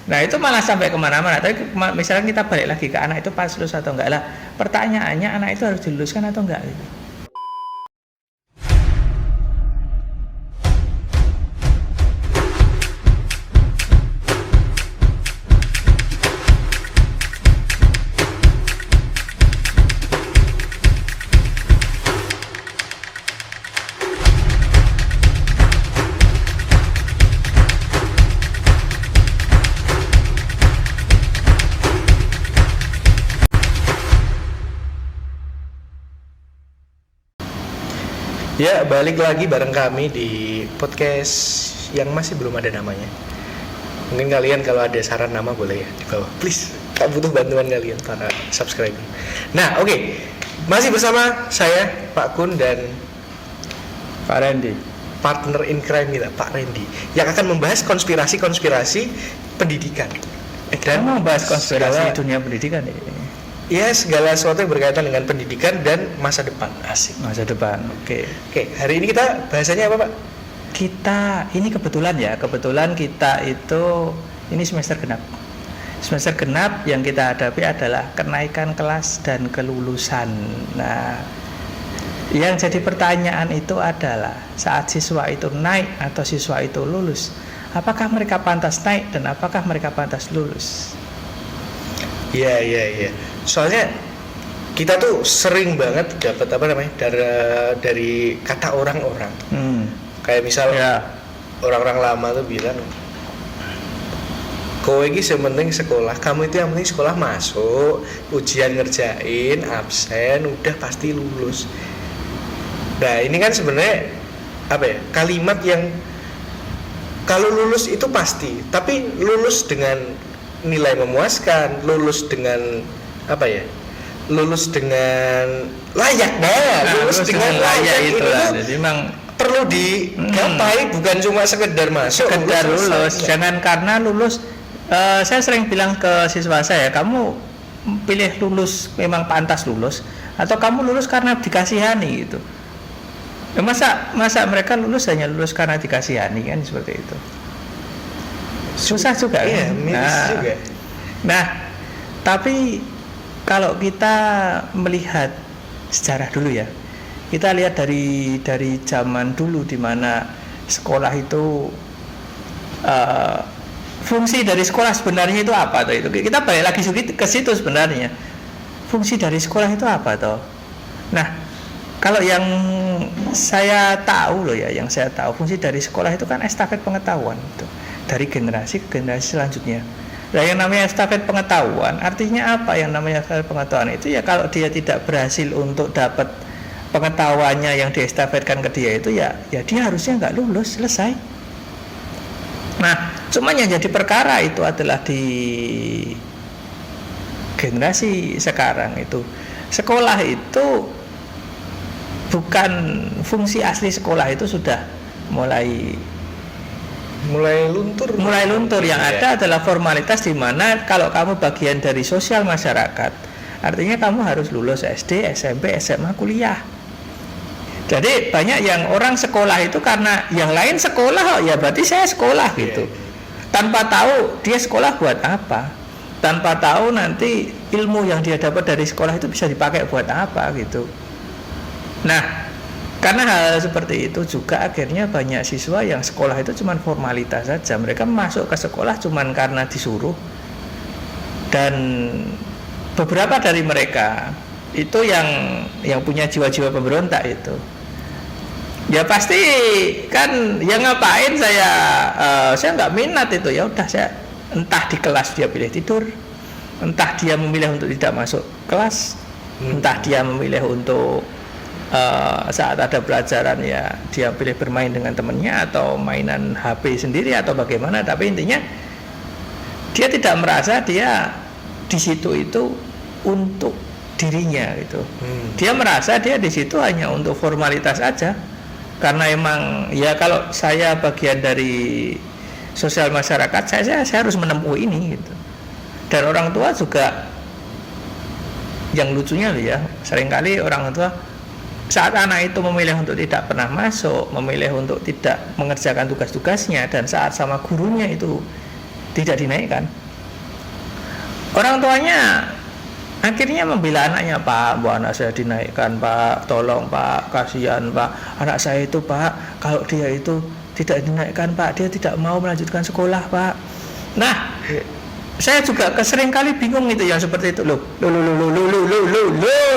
Nah itu malah sampai kemana-mana. Tapi misalnya kita balik lagi ke anak itu pas lulus atau enggak lah. Pertanyaannya anak itu harus diluluskan atau enggak gitu. Ya, balik lagi bareng kami di podcast yang masih belum ada namanya. Mungkin kalian kalau ada saran nama boleh ya di bawah. Please, tak butuh bantuan kalian para subscriber. Nah, oke. Masih bersama saya, Pak Kun, dan Pak Randy, partner in crime kita, Pak Randy, yang akan membahas konspirasi-konspirasi pendidikan. Dan membahas konspirasi dunia pendidikan ya. Ya, segala sesuatu yang berkaitan dengan pendidikan dan masa depan. Asik. Masa depan. Oke. Hari ini kita bahasanya apa, Pak? Kita ini kebetulan kita itu ini semester genap. Semester genap yang kita hadapi adalah kenaikan kelas dan kelulusan. Nah, yang jadi pertanyaan itu adalah saat siswa itu naik atau siswa itu lulus, apakah mereka pantas naik dan apakah mereka pantas lulus? Iya. Soalnya kita tuh sering banget dapat dari kata orang-orang. Kayak misal orang-orang lama tuh bilang, kowe iki sementing sekolah, kamu itu yang penting sekolah masuk, ujian ngerjain, absen, udah pasti lulus. Nah ini kan sebenarnya kalimat yang kalau lulus itu pasti, tapi lulus dengan nilai memuaskan, lulus dengan lulus dengan layak, lulus dengan layak itu jadi memang perlu digapai, bukan cuma sekedar masuk, sekedar lulus. Jangan karena lulus. Saya sering bilang ke siswa saya, kamu pilih lulus memang pantas lulus, atau kamu lulus karena dikasihani gitu. Masa mereka lulus hanya lulus karena dikasihani kan, seperti itu. Susah juga iya, kan? Juga. Nah, tapi kalau kita melihat sejarah dulu ya, kita lihat dari zaman dulu di mana sekolah itu fungsi dari sekolah sebenarnya itu apa tuh itu? Kita balik lagi ke situ sebenarnya. Fungsi dari sekolah itu apa toh? Nah, kalau yang saya tahu fungsi dari sekolah itu kan estafet pengetahuan itu. Dari generasi ke generasi selanjutnya. Nah, yang namanya estafet pengetahuan, artinya apa yang namanya estafet pengetahuan itu ya kalau dia tidak berhasil untuk dapat pengetahuannya yang diestafetkan ke dia itu ya dia harusnya nggak lulus, selesai. Nah, cuman yang jadi perkara itu adalah di generasi sekarang itu sekolah itu bukan fungsi asli sekolah itu sudah mulai luntur. Yang ada adalah formalitas di mana kalau kamu bagian dari sosial masyarakat, artinya kamu harus lulus SD, SMP, SMA, kuliah. Jadi banyak yang orang sekolah itu karena yang lain sekolah, ya berarti saya sekolah gitu. Tanpa tahu dia sekolah buat apa, tanpa tahu nanti ilmu yang dia dapat dari sekolah itu bisa dipakai buat apa gitu. Nah, karena hal seperti itu juga akhirnya banyak siswa yang sekolah itu cuma formalitas saja. Mereka masuk ke sekolah cuma karena disuruh. Dan beberapa dari mereka itu yang punya jiwa-jiwa pemberontak itu. Ya pasti kan yang ngapain saya nggak minat itu, ya udah saya entah di kelas dia pilih tidur, entah dia memilih untuk tidak masuk kelas, entah dia memilih untuk saat ada pelajaran ya dia pilih bermain dengan temannya atau mainan HP sendiri atau bagaimana, tapi intinya dia tidak merasa dia di situ itu untuk dirinya gitu. Dia merasa dia di situ hanya untuk formalitas aja, karena emang ya kalau saya bagian dari sosial masyarakat, saya harus menempuh ini gitu. Dan orang tua juga yang lucunya loh ya, seringkali orang tua saat anak itu memilih untuk tidak pernah masuk, memilih untuk tidak mengerjakan tugas-tugasnya, dan saat sama gurunya itu tidak dinaikkan. Orang tuanya akhirnya membela anaknya, Pak, bu anak saya dinaikkan, Pak, tolong Pak, kasihan Pak, anak saya itu Pak, kalau dia itu tidak dinaikkan Pak, dia tidak mau melanjutkan sekolah Pak. Nah, saya juga sering kali bingung itu yang seperti itu, loh,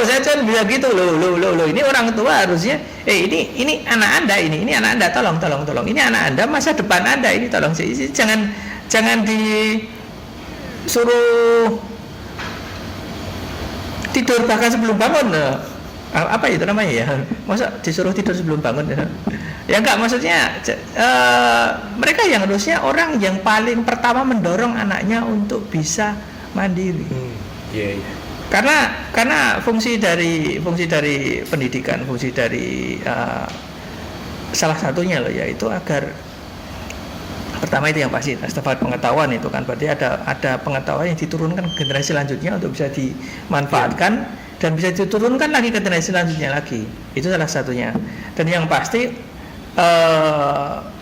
saya kan bisa gitu, loh, ini orang tua harusnya, ini anak anda, ini anak anda, tolong, ini anak anda, masa depan anda, ini tolong, jangan disuruh tidur bahkan sebelum bangun, apa itu namanya ya, masa disuruh tidur sebelum bangun ya enggak, maksudnya mereka yang harusnya orang yang paling pertama mendorong anaknya untuk bisa mandiri. Yeah. Karena fungsi dari pendidikan, fungsi dari salah satunya loh, yaitu agar pertama itu yang pasti setelah pengetahuan itu kan, berarti ada pengetahuan yang diturunkan ke generasi selanjutnya untuk bisa dimanfaatkan dan bisa diturunkan lagi ke generasi selanjutnya lagi. Itu salah satunya. Dan yang pasti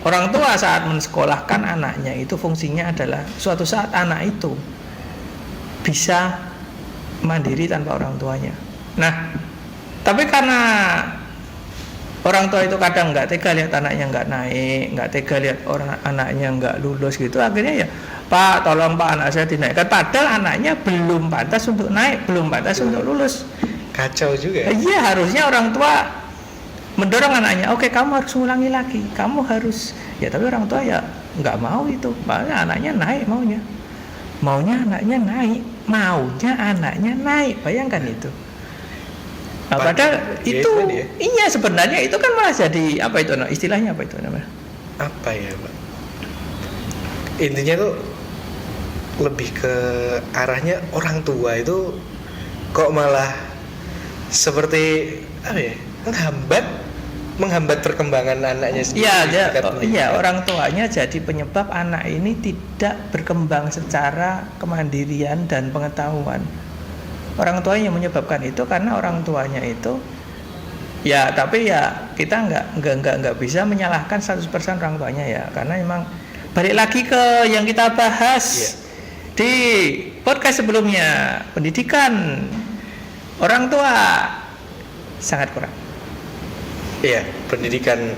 orang tua saat mensekolahkan anaknya itu fungsinya adalah suatu saat anak itu bisa mandiri tanpa orang tuanya. Nah, tapi karena orang tua itu kadang nggak tega lihat anaknya nggak naik, nggak tega lihat anaknya nggak lulus gitu, akhirnya ya, Pak, tolong Pak, anak saya dinaikkan, padahal anaknya belum pantas untuk naik, belum pantas untuk lulus. Kacau juga. Iya, harusnya orang tua mendorong anaknya, oke, kamu harus ngulangi lagi, kamu harus, ya, tapi orang tua ya nggak mau itu, makanya anaknya naik maunya anaknya naik, bayangkan itu. Nah, padahal itu, iya sebenarnya itu kan malah jadi apa itu, istilahnya apa itu namanya? Apa ya, Pak? Intinya tuh lebih ke arahnya orang tua itu kok malah seperti apa ya, menghambat perkembangan anaknya sendiri. Iya, orang tuanya jadi penyebab anak ini tidak berkembang secara kemandirian dan pengetahuan. Orang tuanya yang menyebabkan itu, karena orang tuanya itu ya, tapi ya kita nggak bisa menyalahkan 100% orang tuanya ya, karena memang balik lagi ke yang kita bahas di podcast sebelumnya, pendidikan orang tua sangat kurang. Iya, pendidikan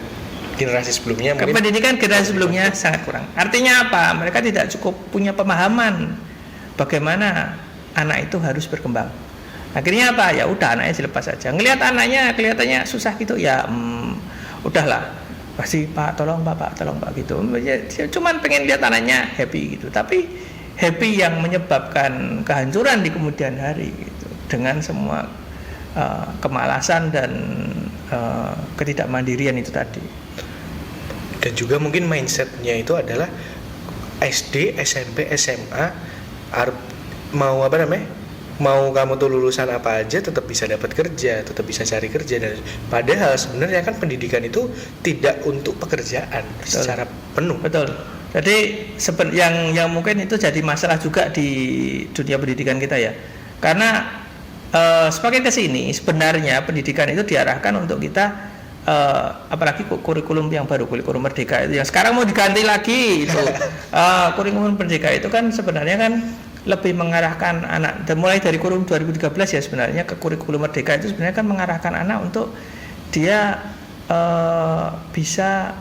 generasi sebelumnya sangat kurang. Artinya apa? Mereka tidak cukup punya pemahaman bagaimana anak itu harus berkembang. Akhirnya apa? Ya udah, anaknya dilepas saja. Ngelihat anaknya kelihatannya susah gitu, ya udahlah. Pasti Pak, tolong Pak gitu. Ya, cuman pengen lihat anaknya happy gitu. Tapi happy yang menyebabkan kehancuran di kemudian hari gitu, dengan semua kemalasan dan ketidakmandirian itu tadi. Dan juga mungkin mindsetnya itu adalah SD, SMP, SMA mau kamu tuh lulusan apa aja tetap bisa dapat kerja, tetap bisa cari kerja, dan padahal sebenarnya kan pendidikan itu tidak untuk pekerjaan. Betul. Secara penuh. Betul. Jadi yang mungkin itu jadi masalah juga di dunia pendidikan kita ya. Karena semakin kesini sebenarnya pendidikan itu diarahkan untuk kita, apalagi kurikulum yang baru, kurikulum merdeka itu yang sekarang mau diganti lagi itu. Kurikulum merdeka itu kan sebenarnya kan lebih mengarahkan anak, dan mulai dari kurikulum 2013 ya sebenarnya ke kurikulum merdeka itu sebenarnya kan mengarahkan anak untuk dia bisa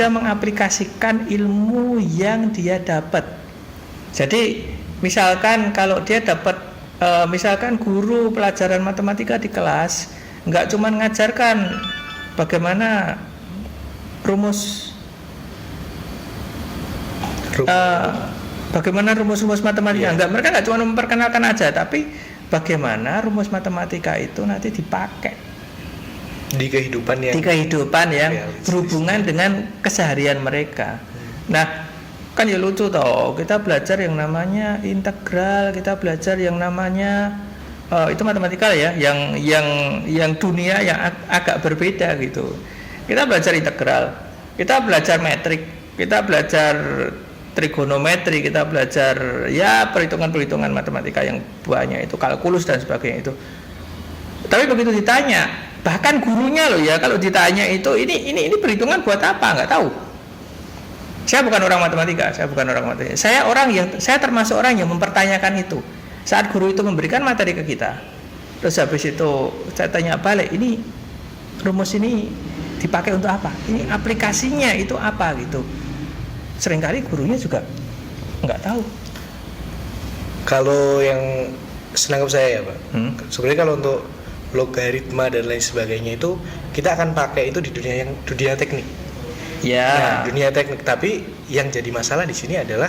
mengaplikasikan ilmu yang dia dapat. Jadi misalkan kalau dia dapat misalkan guru pelajaran matematika di kelas nggak cuma mengajarkan bagaimana rumus matematika, mereka nggak cuma memperkenalkan aja, tapi bagaimana rumus matematika itu nanti dipakai di kehidupan yang berhubungan dengan keseharian mereka. Nah, kan ya lucu toh, kita belajar yang namanya integral, kita belajar yang namanya itu matematika ya, yang dunia yang agak berbeda gitu. Kita belajar integral, kita belajar metrik, kita belajar trigonometri, kita belajar ya perhitungan matematika yang banyak itu, kalkulus dan sebagainya itu. Tapi begitu ditanya, bahkan gurunya loh ya, kalau ditanya itu ini perhitungan buat apa, nggak tahu. Saya bukan orang matematika, saya termasuk orang yang mempertanyakan itu. Saat guru itu memberikan materi ke kita, terus habis itu saya tanya balik, ini rumus ini dipakai untuk apa? Ini aplikasinya itu apa gitu. Seringkali gurunya juga nggak tahu. Kalau yang senangkap saya ya Pak, sebenarnya kalau untuk logaritma dan lain sebagainya itu kita akan pakai itu di dunia teknik. Ya. Nah, dunia teknik, tapi yang jadi masalah di sini adalah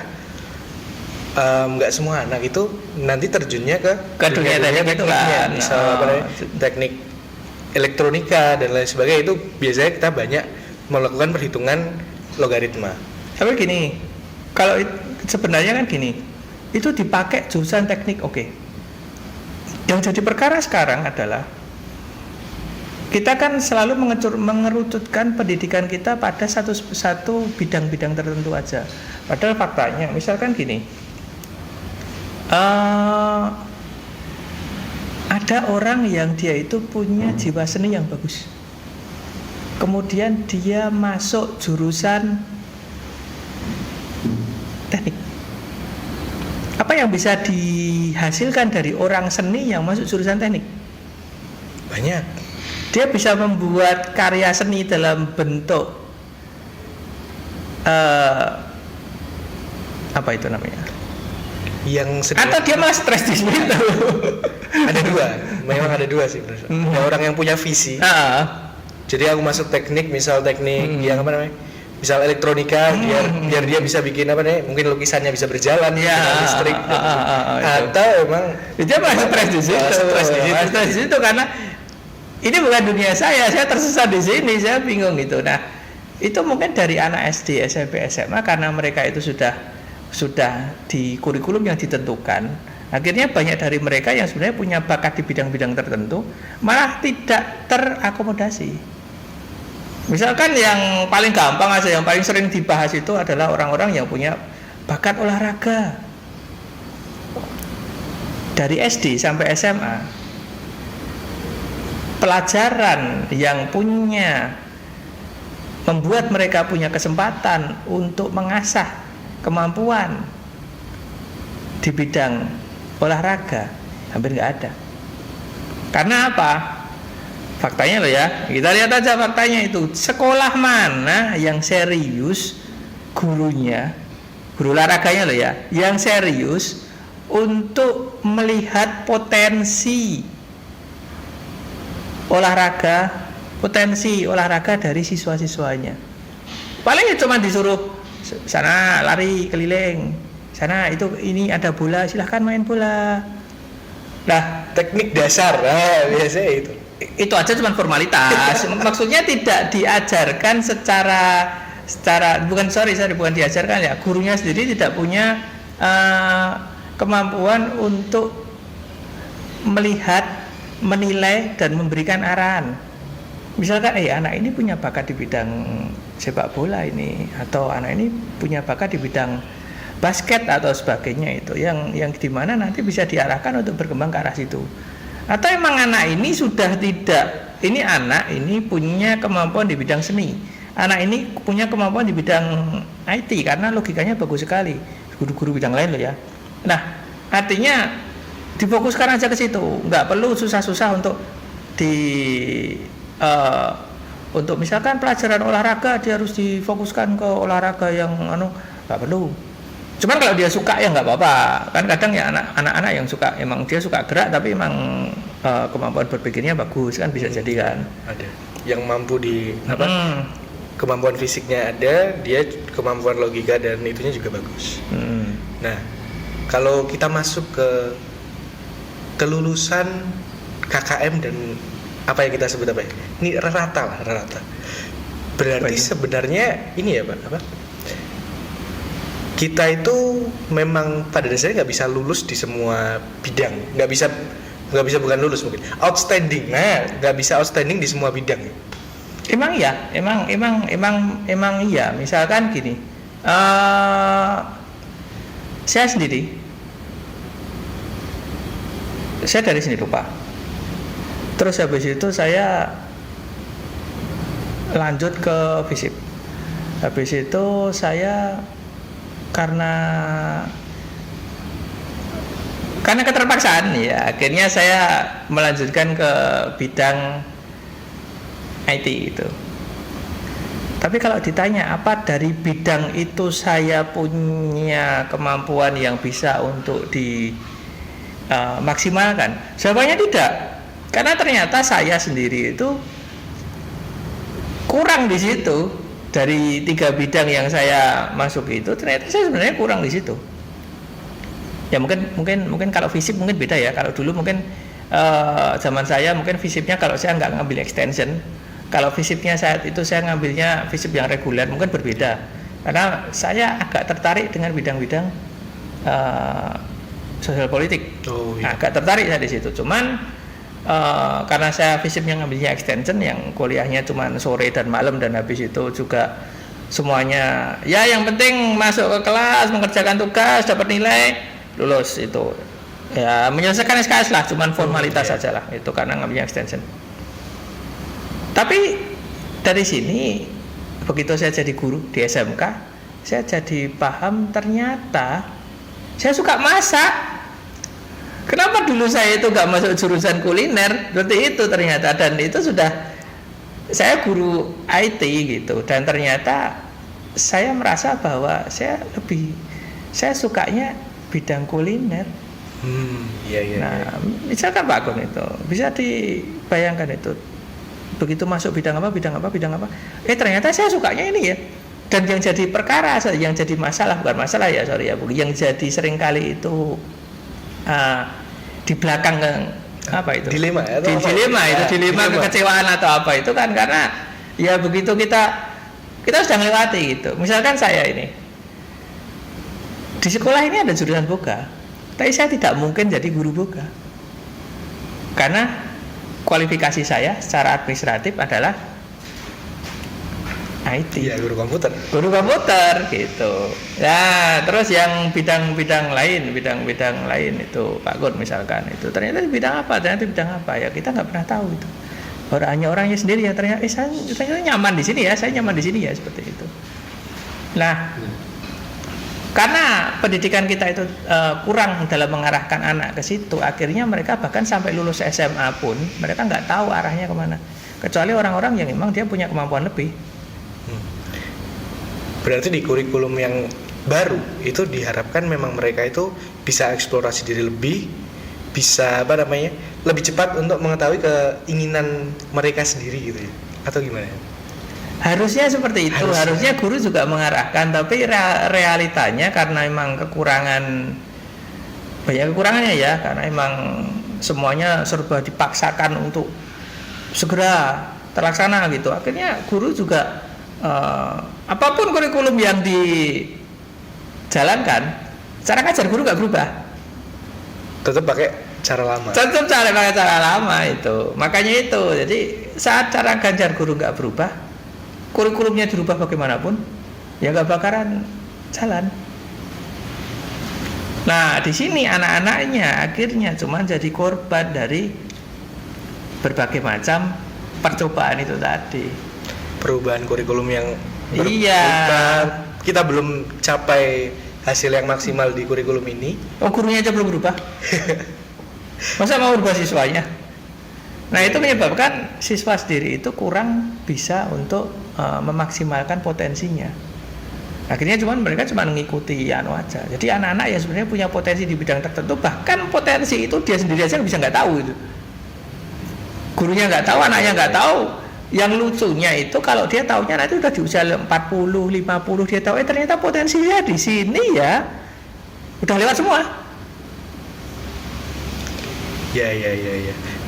nggak semua anak itu nanti terjunnya ke dunia teknik itu kan. Misal teknik elektronika dan lain sebagainya, itu biasanya kita banyak melakukan perhitungan logaritma. Tapi gini, kalau sebenarnya kan gini, itu dipakai jurusan teknik, oke. Yang jadi perkara sekarang adalah kita kan selalu mengerucutkan pendidikan kita pada satu bidang-bidang tertentu aja. Padahal faktanya, misalkan gini, ada orang yang dia itu punya jiwa seni yang bagus, kemudian dia masuk jurusan teknik. Apa yang bisa dihasilkan dari orang seni yang masuk jurusan teknik? Banyak. Dia bisa membuat karya seni dalam bentuk apa itu namanya? Yang Atau dia malah stres di situ. Ada dua, memang ada dua sih. Ada orang yang punya visi. Jadi aku masuk teknik, misal teknik yang apa namanya? Misal elektronika, biar dia bisa bikin apa nih? Mungkin lukisannya bisa berjalan, listrik. Atau emang dia malah stres di situ. Stres di situ karena ini bukan dunia saya tersesat di sini, saya bingung gitu. Nah, itu mungkin dari anak SD, SMP, SMA karena mereka itu sudah di kurikulum yang ditentukan. Akhirnya banyak dari mereka yang sebenarnya punya bakat di bidang-bidang tertentu malah tidak terakomodasi. Misalkan yang paling gampang aja, yang paling sering dibahas itu adalah orang-orang yang punya bakat olahraga. Dari SD sampai SMA, pelajaran yang membuat mereka punya kesempatan untuk mengasah kemampuan di bidang olahraga hampir nggak ada. Karena apa? Faktanya loh ya, kita lihat aja faktanya itu. Sekolah mana yang serius gurunya, guru olahraganya loh ya, yang serius untuk melihat potensi olahraga dari siswa-siswanya. Paling cuma disuruh sana lari keliling, sana ini ada bola, silahkan main bola. Nah, teknik dasar, biasanya itu aja cuma formalitas. Maksudnya tidak diajarkan secara bukan diajarkan ya, gurunya sendiri tidak punya kemampuan untuk melihat, menilai dan memberikan arahan. Misalkan anak ini punya bakat di bidang sepak bola ini, atau anak ini punya bakat di bidang basket atau sebagainya, itu yang dimana nanti bisa diarahkan untuk berkembang ke arah situ. Atau emang anak ini sudah tidak, anak ini punya kemampuan di bidang seni, anak ini punya kemampuan di bidang IT karena logikanya bagus sekali, guru-guru bidang lain loh ya. Nah, artinya difokuskan aja ke situ, nggak perlu susah-susah untuk untuk misalkan pelajaran olahraga dia harus difokuskan ke olahraga yang nggak perlu. Cuman kalau dia suka ya nggak apa-apa. Kan kadang ya anak-anak yang suka, emang dia suka gerak tapi emang kemampuan berpikirnya bagus kan, bisa jadi kan. Ada yang mampu kemampuan fisiknya ada, dia kemampuan logika dan itunya juga bagus. Nah, kalau kita masuk ke kelulusan KKM dan apa yang kita sebut apa ya? Ini rata. Berarti sebenarnya ini ya Pak, kita itu memang pada dasarnya nggak bisa lulus di semua bidang, nggak bisa bukan lulus mungkin outstanding. Nah, nggak bisa outstanding di semua bidang. Emang iya. Misalkan gini, saya dari seni rupa. Terus habis itu saya lanjut ke FISIP. Habis itu saya karena keterpaksaan ya, akhirnya saya melanjutkan ke bidang IT itu. Tapi kalau ditanya apa dari bidang itu saya punya kemampuan yang bisa untuk dimaksimalkan, jawabannya tidak. Karena ternyata saya sendiri itu kurang di situ. Dari 3 bidang yang saya masuk itu, ternyata saya sebenarnya kurang di situ. Ya mungkin kalau fisik mungkin beda ya. Kalau dulu mungkin zaman saya mungkin fisiknya kalau saya nggak ngambil extension, kalau fisiknya saat itu saya ngambilnya fisik yang reguler mungkin berbeda. Karena saya agak tertarik dengan bidang-bidang sosial politik. Oh, iya. Agak tertarik saya di situ. Cuman karena saya fisiknya ngambilnya extension yang kuliahnya cuma sore dan malam, dan habis itu juga semuanya ya yang penting masuk ke kelas, mengerjakan tugas, dapat nilai, lulus, itu ya menyelesaikan SKS lah, cuman formalitas saja lah itu karena ngambilnya extension. Tapi dari sini begitu saya jadi guru di SMK, saya jadi paham ternyata saya suka masak. Kenapa dulu saya itu nggak masuk jurusan kuliner? Seperti itu ternyata, dan itu sudah saya guru IT gitu, dan ternyata saya merasa bahwa saya sukanya bidang kuliner. Iya. Nah, misalkan Pak Agung itu bisa dibayangkan itu begitu masuk bidang apa, ternyata saya sukanya ini ya. Dan yang jadi perkara, yang jadi masalah, bukan masalah ya, sorry ya Bu, yang jadi seringkali itu di belakang apa itu dilema ya, dilema kekecewaan atau apa itu kan karena ya begitu kita sudah melewati gitu. Misalkan saya ini di sekolah ini ada jurusan boga, tapi saya tidak mungkin jadi guru boga karena kualifikasi saya secara administratif adalah IT. Iya, guru komputer gitu. Nah, terus yang bidang-bidang lain itu Pak Gun misalkan itu ternyata bidang apa ya kita nggak pernah tahu itu. Hanya orangnya sendiri yang ternyata saya nyaman di sini ya, seperti itu. Nah, karena pendidikan kita itu kurang dalam mengarahkan anak ke situ, akhirnya mereka bahkan sampai lulus SMA pun mereka nggak tahu arahnya kemana, kecuali orang-orang yang memang dia punya kemampuan lebih. Berarti di kurikulum yang baru itu diharapkan memang mereka itu bisa eksplorasi diri lebih, bisa lebih cepat untuk mengetahui keinginan mereka sendiri gitu ya, atau gimana? Harusnya seperti itu. Harusnya guru juga mengarahkan, tapi realitanya karena memang banyak kekurangannya ya, karena memang semuanya serba dipaksakan untuk segera terlaksana gitu. Akhirnya guru juga apapun kurikulum yang dijalankan, cara ngajar guru nggak berubah, tetap pakai cara lama itu. Makanya itu, jadi saat cara ngajar guru nggak berubah, kurikulumnya dirubah bagaimanapun ya nggak bakaran jalan. Nah, di sini anak-anaknya akhirnya cuma jadi korban dari berbagai macam percobaan itu tadi. Perubahan kurikulum yang kita belum capai hasil yang maksimal di kurikulum ini. Oh, gurunya aja belum berubah. Masa mau berubah siswanya? Nah, itu menyebabkan siswa sendiri itu kurang bisa untuk memaksimalkan potensinya. Akhirnya mereka cuma mengikuti aja. Jadi anak-anak yang sebenarnya punya potensi di bidang tertentu, bahkan potensi itu dia sendiri aja bisa nggak tahu itu. Gurunya nggak tahu, anaknya nggak tahu. Yang lucunya itu kalau dia tahunya nanti udah di usia 40, 50 dia tahu ternyata potensinya di sini ya udah lewat semua. Ya.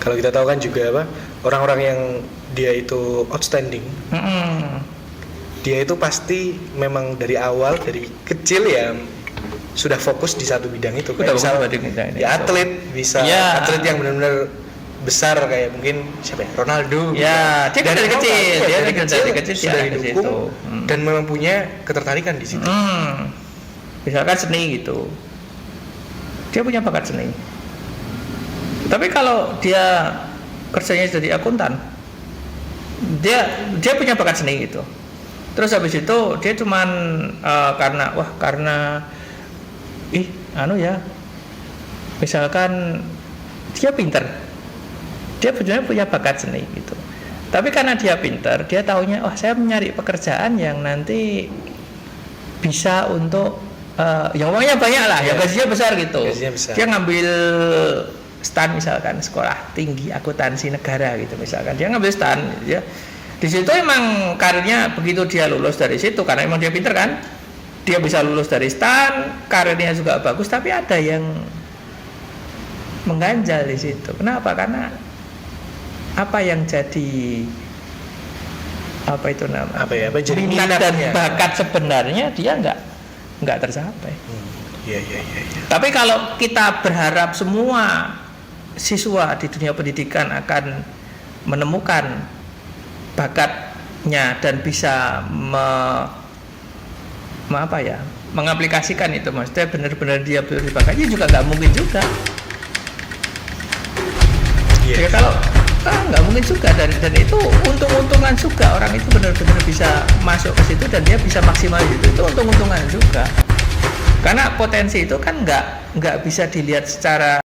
Kalau kita tahu kan juga orang-orang yang dia itu outstanding, dia itu pasti memang dari awal, dari kecil ya sudah fokus di satu bidang itu. Kayak misal atlet, bisa atlet yang benar-benar besar kayak mungkin siapa ya, Ronaldo ya gitu. Dia dari kecil sudah didukung dan memang punya ketertarikan di situ. Misalkan seni gitu, dia punya bakat seni, tapi kalau dia kerjanya jadi akuntan, dia punya bakat seni gitu, Terus habis itu dia cuman karena ya, misalkan dia pinter, dia sebenarnya punya bakat seni gitu. Tapi karena dia pinter, dia taunya saya mencari pekerjaan yang nanti bisa untuk yang uangnya banyak lah, ya gajinya besar gitu. Gajinya besar. Dia ngambil STAN misalkan, sekolah tinggi akuntansi negara gitu misalkan. Dia ngambil STAN ya. Di situ emang karirnya begitu dia lulus dari situ karena emang dia pinter kan. Dia bisa lulus dari STAN, karirnya juga bagus, tapi ada yang mengganjal di situ. Kenapa? Karena apa yang jadi minat dan bakat sebenarnya dia nggak tercapai. Iya. Tapi kalau kita berharap semua siswa di dunia pendidikan akan menemukan bakatnya dan bisa mengaplikasikan itu, maksudnya benar-benar dia bakatnya juga nggak mungkin juga. Ya kalau nggak mungkin juga, dan itu untung-untungan juga orang itu benar-benar bisa masuk ke situ dan dia bisa maksimal itu untung-untungan juga, karena potensi itu kan nggak bisa dilihat secara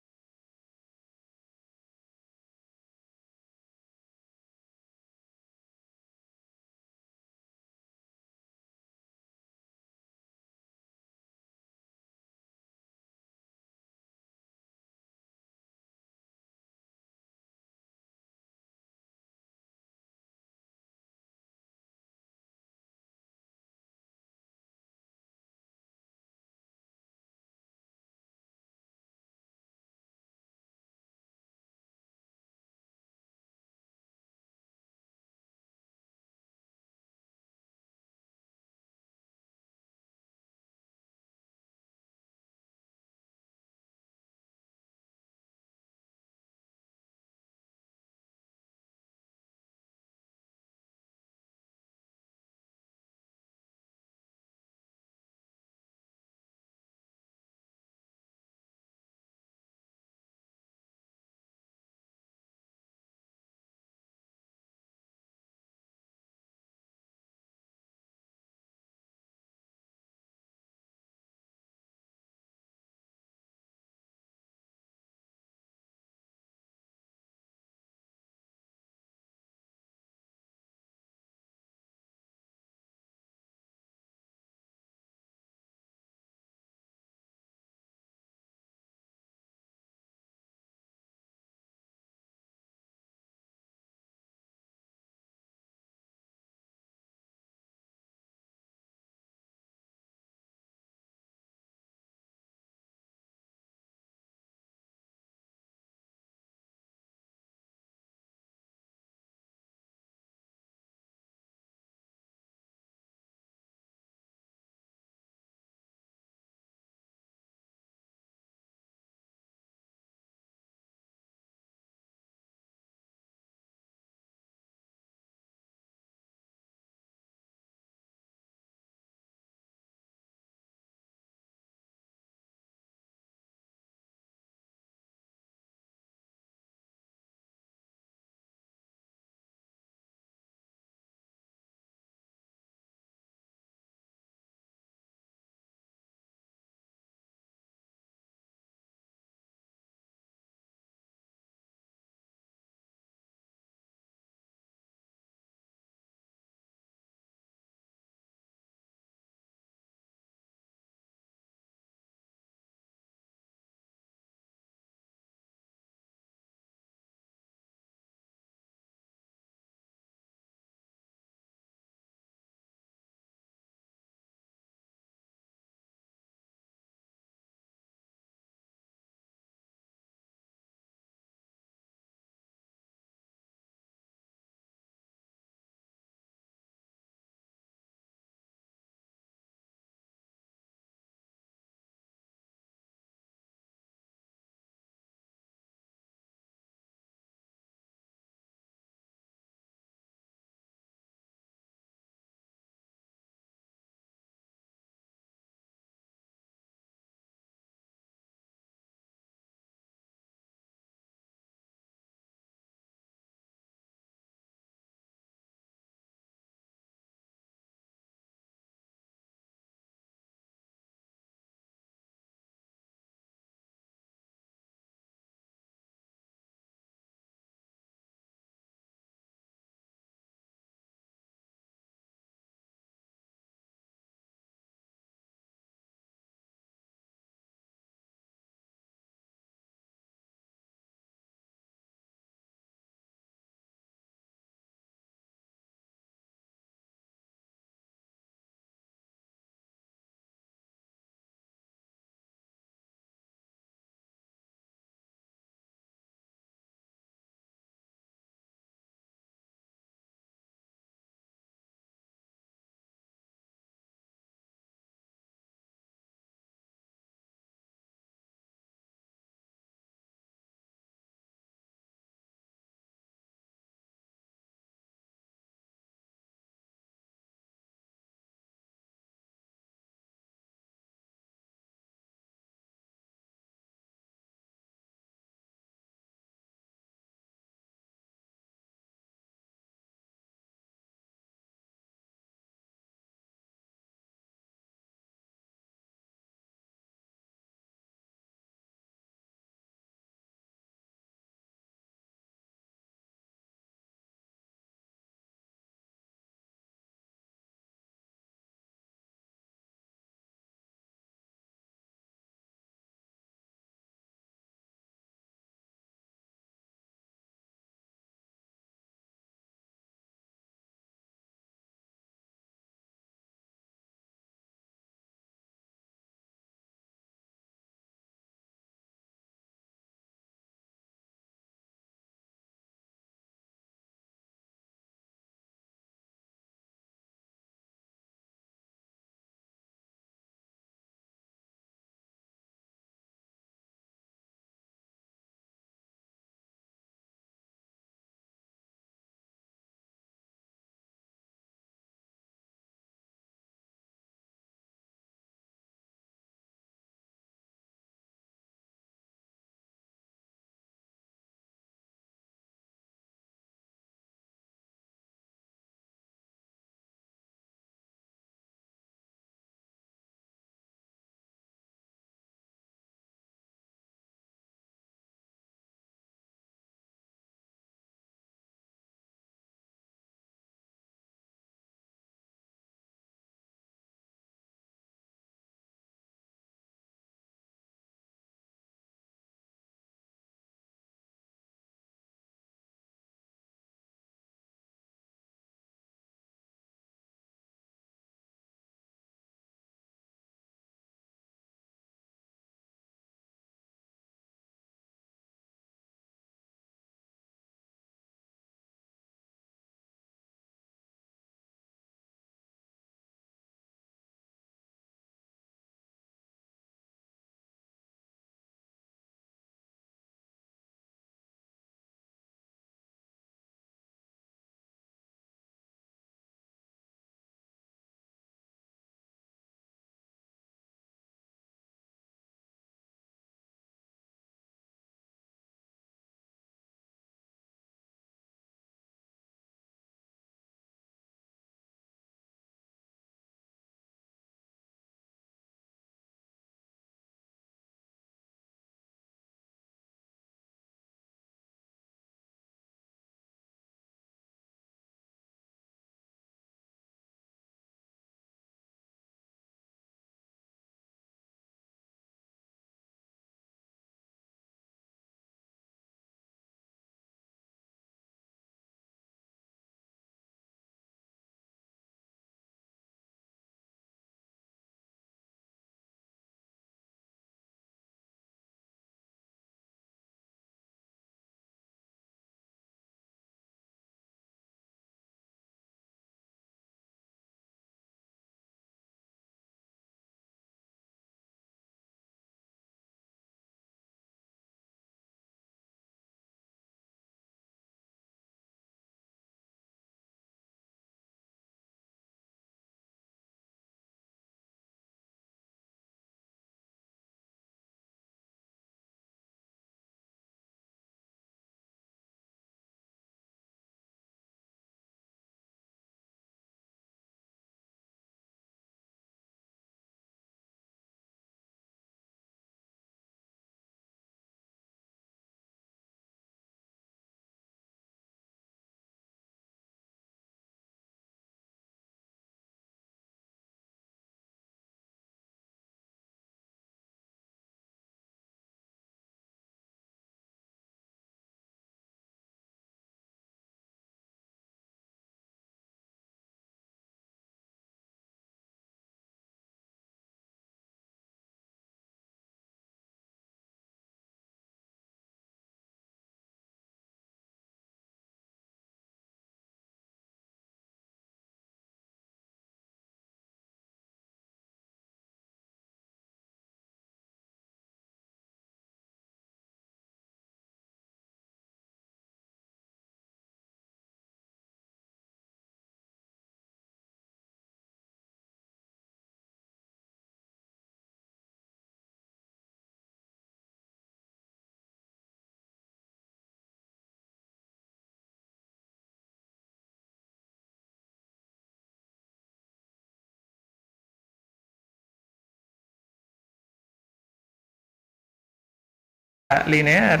linear.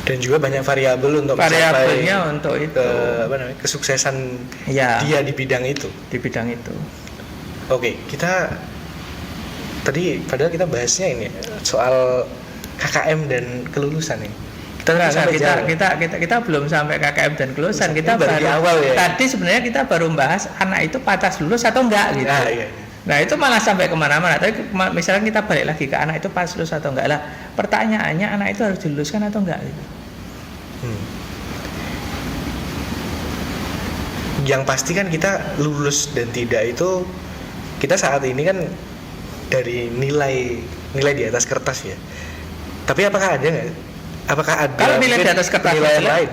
Dan juga banyak variabel untuk Variabelnya untuk itu kesuksesan ya, dia di bidang itu. Di bidang itu. Oke, kita tadi padahal kita bahasnya ini soal KKM dan kelulusan nih. Kita belum sampai KKM dan kelulusan. Kita baru di awal ya. Tadi sebenarnya kita baru bahas anak itu pantas lulus atau enggak gitu. Nah itu malah sampai kemana-mana. Tapi misalnya kita balik lagi ke anak itu pas lulus atau enggak lah. Pertanyaannya anak itu harus diluluskan atau enggak gitu. Yang pasti kan kita lulus dan tidak itu kita saat ini kan dari nilai di atas kertas ya. Tapi apakah ada nggak? Apakah ada kalau nilai di atas kertas penilaian lain?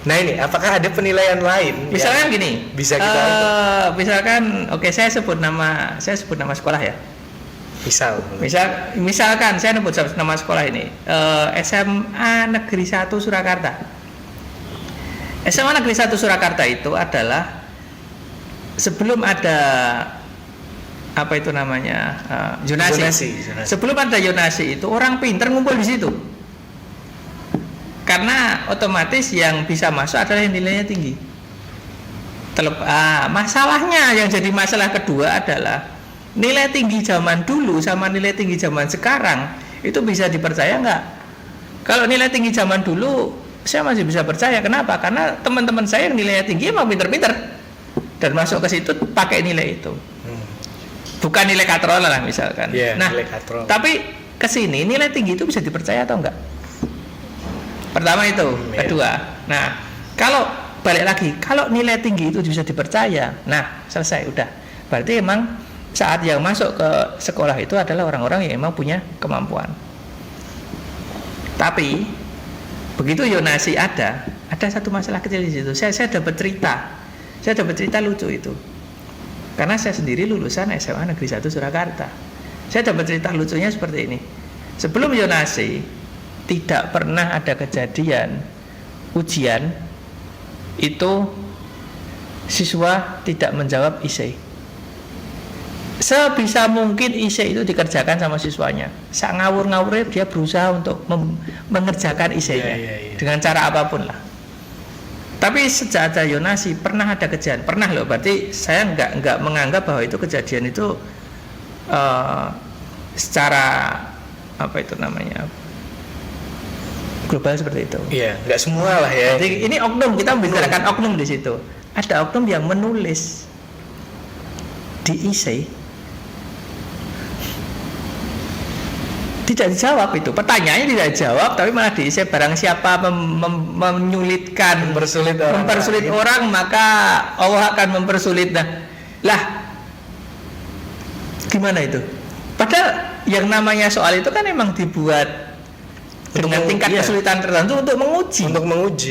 Nah ini, apakah ada penilaian lain? Misalkan gini, bisa kita misalkan, oke, saya sebut nama sekolah ya. Misalkan saya sebut nama sekolah ini, SMA Negeri 1 Surakarta. SMA Negeri 1 Surakarta itu adalah sebelum ada apa itu namanya zonasi. Sebelum ada zonasi itu orang pinter ngumpul di situ. Karena otomatis yang bisa masuk adalah yang nilainya tinggi. Masalahnya yang jadi masalah kedua adalah nilai tinggi zaman dulu sama nilai tinggi zaman sekarang itu bisa dipercaya nggak? Kalau nilai tinggi zaman dulu saya masih bisa percaya. Kenapa? Karena teman-teman saya yang nilainya tinggi emang pinter-pinter dan masuk ke situ pakai nilai itu. Bukan nilai katrol lah misalkan. Tapi kesini nilai tinggi itu bisa dipercaya atau enggak? Pertama itu. Kedua, nah kalau balik lagi, kalau nilai tinggi itu bisa dipercaya, nah selesai udah. Berarti emang saat yang masuk ke sekolah itu adalah orang-orang yang emang punya kemampuan. Tapi begitu zonasi ada satu masalah kecil di situ. Saya dapat cerita lucu itu. Karena saya sendiri lulusan SMA Negeri 1 Surakarta. Saya dapat cerita lucunya seperti ini. Sebelum zonasi tidak pernah ada kejadian ujian itu siswa tidak menjawab IC. Sebisa mungkin IC itu dikerjakan sama siswanya. Sak ngawur-ngawurnya dia berusaha untuk mengerjakan IC-nya dengan cara apapun lah. Tapi sejak ada zonasi pernah ada kejadian, pernah loh. Berarti saya nggak menganggap bahwa itu kejadian itu secara apa itu namanya global seperti itu. Iya, nggak semua lah ya. Jadi ini oknum, kita membicarakan oknum di situ. Ada oknum yang menulis di IC tidak dijawab itu. Pertanyaannya tidak dijawab, tapi malah di IC barang siapa mempersulit orang, maka Allah akan mempersulit. Lah, gimana itu? Padahal yang namanya soal itu kan emang dibuat dengan tingkat kesulitan tertentu untuk menguji,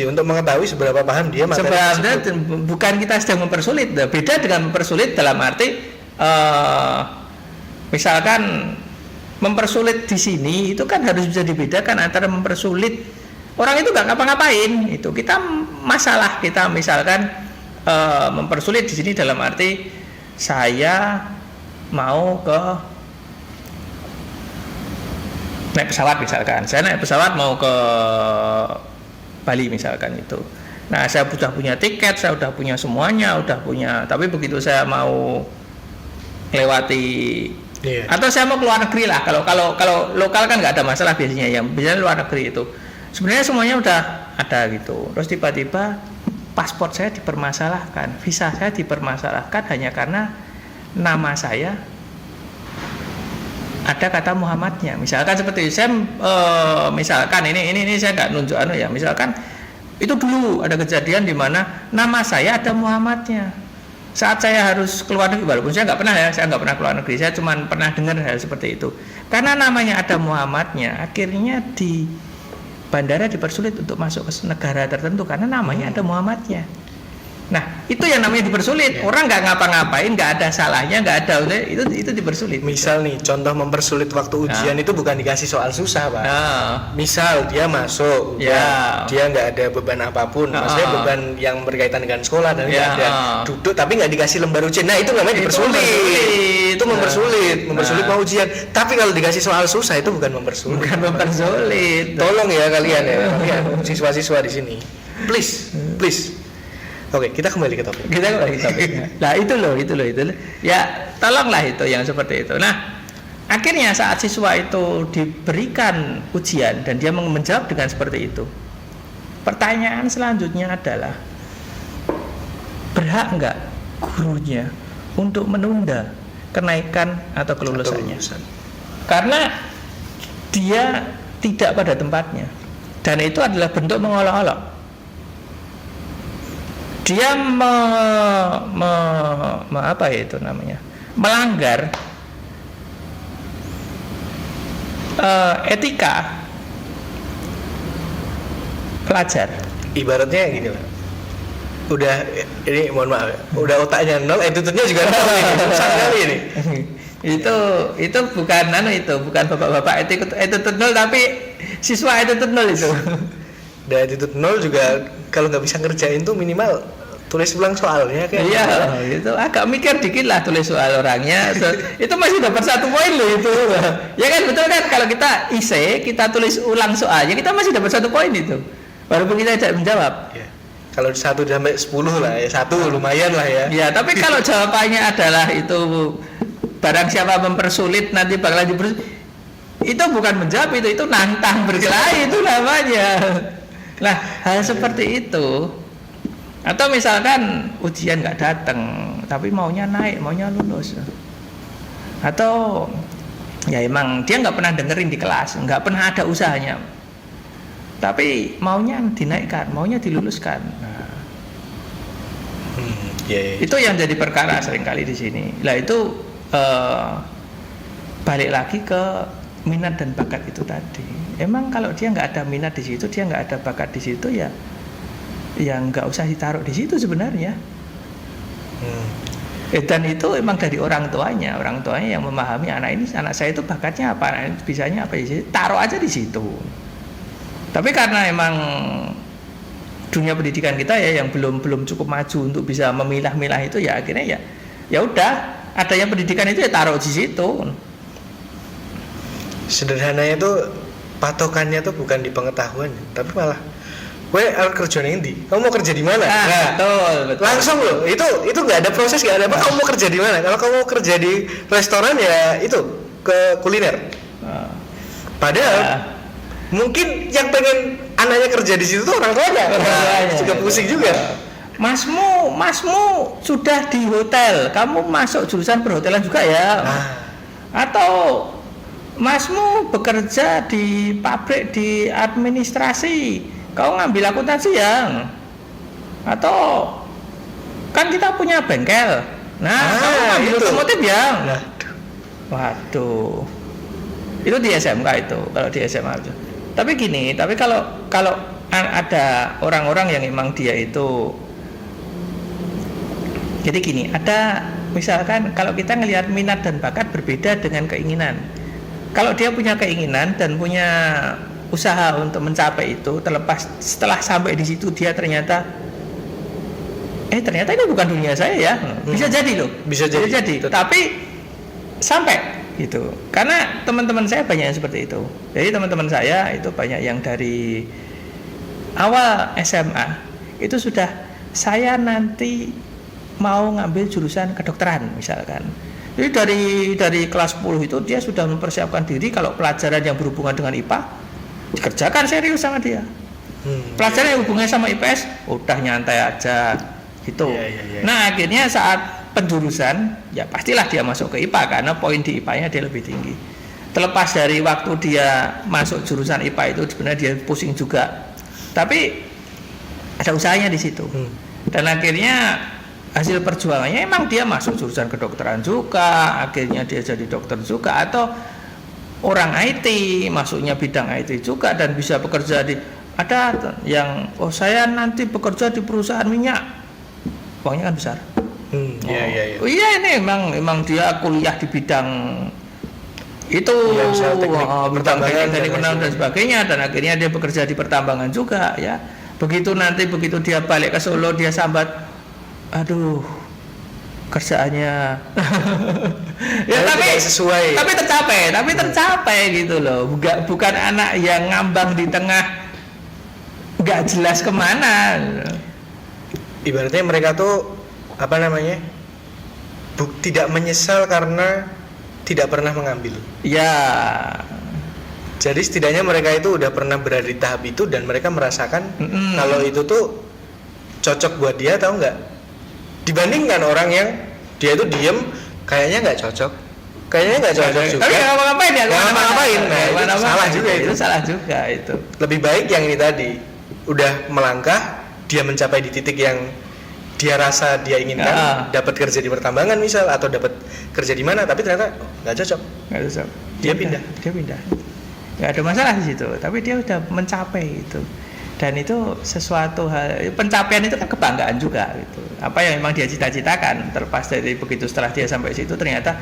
untuk mengetahui seberapa paham dia materi tersebut. Bukan kita sedang mempersulit. Beda dengan mempersulit dalam arti misalkan mempersulit di sini itu kan harus bisa dibedakan antara mempersulit orang itu nggak ngapa-ngapain. Itu kita masalah kita misalkan mempersulit di sini dalam arti saya mau ke naik pesawat misalkan, saya naik pesawat mau ke Bali misalkan itu. Nah saya sudah punya tiket, saya sudah punya semuanya, tapi begitu saya mau lewati atau saya mau ke luar negeri lah. Kalau lokal kan nggak ada masalah biasanya, yang biasanya luar negeri itu sebenarnya semuanya udah ada gitu. Terus tiba-tiba paspor saya dipermasalahkan, visa saya dipermasalahkan hanya karena nama saya ada kata Muhammadnya. Misalkan seperti saya misalkan ini saya nggak nunjuk ya. Misalkan itu dulu ada kejadian di mana nama saya ada Muhammadnya. Saat saya harus keluar negeri, walaupun saya nggak pernah keluar negeri, saya cuma pernah dengar hal seperti itu. Karena namanya ada Muhammadnya, akhirnya di bandara dipersulit untuk masuk ke negara tertentu karena namanya ada Muhammadnya. Nah, itu yang namanya dipersulit. Orang nggak ngapa-ngapain, nggak ada salahnya, nggak ada itu dipersulit. Misal nih, contoh mempersulit waktu ujian itu bukan dikasih soal susah, Pak. Misal dia masuk, dia nggak ada beban apapun, maksudnya beban yang berkaitan dengan sekolah dan nggak ada duduk, tapi nggak dikasih lembar ujian. Nah, itu namanya dipersulit. itu mempersulit Nah. mau ujian. Tapi kalau dikasih soal susah itu bukan mempersulit. Bukan mempersulit. Tolong ya kalian siswa-siswa di sini. Please. Oke, kita kembali ke topik. Kita kembali ke topiknya. Nah itu loh. Ya tolonglah itu yang seperti itu. Nah akhirnya saat siswa itu diberikan ujian dan dia menjawab dengan seperti itu, pertanyaan selanjutnya adalah berhak nggak gurunya untuk menunda kenaikan atau kelulusannya? Karena dia tidak pada tempatnya dan itu adalah bentuk mengolok-olok. Dia apa ya itu namanya, melanggar etika pelajar. Ibaratnya gini lah. Udah ini mohon maaf, udah otaknya nol, attitude-nya juga nol ini. Susah sekali ini. itu bukan bapak-bapak attitude nol, tapi siswa attitude nol itu. Dan attitude nol juga kalau nggak bisa ngerjain tuh minimal tulis ulang soalnya kayak. Iya, itu agak mikir dikit lah tulis soal orangnya. Itu masih dapat 1 poin loh itu. Ya kan, betul kan, kalau kita IC kita tulis ulang soalnya kita masih dapat 1 poin itu. Walaupun kita tidak menjawab. Ya. Kalau 1 sampai 10 lah ya, 1 lumayan lah ya. Ya, tapi kalau jawabannya adalah itu barang siapa mempersulit nanti bakalan dipersulit. Itu bukan menjawab, itu nantang berkelahi itu namanya. Nah, hal seperti itu. Atau misalkan ujian nggak datang, tapi maunya naik, maunya lulus. Atau ya emang dia nggak pernah dengerin di kelas, nggak pernah ada usahanya. Tapi maunya dinaikkan, maunya diluluskan. Nah, itu yang jadi perkara seringkali di sini. Lah itu balik lagi ke minat dan bakat itu tadi. Emang kalau dia nggak ada minat di situ, dia nggak ada bakat di situ, ya nggak usah ditaruh di situ sebenarnya. Dan itu emang dari orang tuanya yang memahami anak saya itu bakatnya apa, anak ini bisanya apa, taruh aja di situ. Tapi karena emang dunia pendidikan kita ya yang belum cukup maju untuk bisa memilah-milah itu, ya akhirnya ya udah, adanya pendidikan itu ya taruh di situ. Sederhananya itu patokannya tuh bukan di pengetahuan, tapi malah arep kerja nanti. Kamu mau kerja di mana? Nah, betul. Langsung loh. Itu nggak ada proses, nggak ada apa. Kamu mau kerja di mana? Kalau kamu mau kerja di restoran ya itu ke kuliner. Padahal mungkin yang pengen anaknya kerja di situ tuh orang tuanya. Juga pusing juga. Masmu sudah di hotel, kamu masuk jurusan perhotelan juga ya? Atau masmu bekerja di pabrik di administrasi, kau ngambil akuntansi ya? Atau kan kita punya bengkel, kau ngambil otomotif ya? Waduh, itu di SMK itu, kalau di SMA itu. Tapi kalau ada orang-orang yang memang dia itu, jadi gini, ada misalkan kalau kita ngelihat minat dan bakat berbeda dengan keinginan. Kalau dia punya keinginan dan punya usaha untuk mencapai itu, terlepas setelah sampai di situ dia ternyata ini bukan dunia saya ya, bisa jadi loh, bisa jadi. Tapi sampai gitu, karena teman-teman saya banyak yang seperti itu. Jadi teman-teman saya itu banyak yang dari awal SMA itu sudah, saya nanti mau ngambil jurusan kedokteran misalkan. Jadi dari kelas 10 itu dia sudah mempersiapkan diri kalau pelajaran yang berhubungan dengan IPA dikerjakan serius sama dia. Pelajaran yang hubungannya sama IPS udah nyantai aja gitu. Nah akhirnya saat penjurusan ya pastilah dia masuk ke IPA karena poin di IPA-nya dia lebih tinggi. Terlepas dari waktu dia masuk jurusan IPA itu sebenarnya dia pusing juga. Tapi ada usahanya di situ. Dan akhirnya hasil perjuangannya emang dia masuk jurusan kedokteran juga, akhirnya dia jadi dokter juga, atau orang IT masuknya bidang IT juga dan bisa bekerja di, ada yang saya nanti bekerja di perusahaan minyak, uangnya kan besar. Iya ini emang dia kuliah di bidang itu, bidang teknik dan sebagainya, dan akhirnya dia bekerja di pertambangan juga ya. Begitu dia balik ke Solo dia sambat, aduh kerjaannya ya Kalau tapi tidak sesuai. tapi tercapai gitu loh, bukan anak yang ngambang di tengah nggak jelas kemana. Ibaratnya mereka tuh apa namanya, tidak menyesal karena tidak pernah mengambil. Ya, Jadi setidaknya mereka itu udah pernah berada di tahap itu dan mereka merasakan kalau itu tuh cocok buat dia, tahu nggak? Dibandingkan orang yang dia itu diem, kayaknya nggak cocok, juga. tapi nggak ngapa-ngapain ya, Nggak ngapa-ngapain. Nah, itu salah juga itu salah juga itu. Lebih baik yang ini tadi, udah melangkah, dia mencapai di titik yang dia rasa dia inginkan, dapat kerja di pertambangan misal, atau dapat kerja di mana, tapi ternyata nggak cocok. Dia pindah. Nggak ada masalah di situ, tapi dia udah mencapai itu, dan itu sesuatu hal, pencapaian itu kan kebanggaan juga gitu. Apa yang memang dia cita-citakan, terlepas dari begitu setelah dia sampai situ ternyata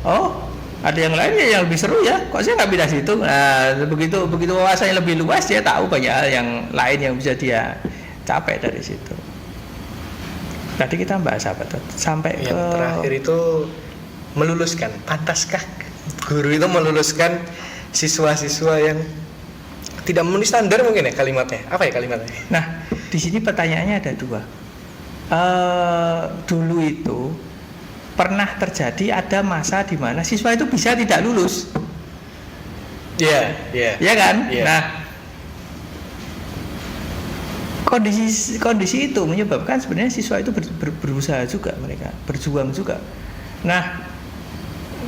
oh ada yang lain yang lebih seru ya, kok saya nggak pindah situ. Nah, begitu wawasannya lebih luas, dia tahu banyak hal yang lain yang bisa dia capai dari situ. Tadi kita bahas apa tuh? Sampai yang terakhir itu meluluskan. Pantaskah guru itu meluluskan siswa-siswa yang tidak memenuhi standar mungkin ya kalimatnya? Apa ya kalimatnya? Nah, di sini pertanyaannya ada dua. Dulu itu pernah terjadi ada masa di mana siswa itu bisa tidak lulus. Iya. Ya kan? Yeah. Nah, kondisi itu menyebabkan sebenarnya siswa itu berusaha juga, mereka berjuang juga. Nah,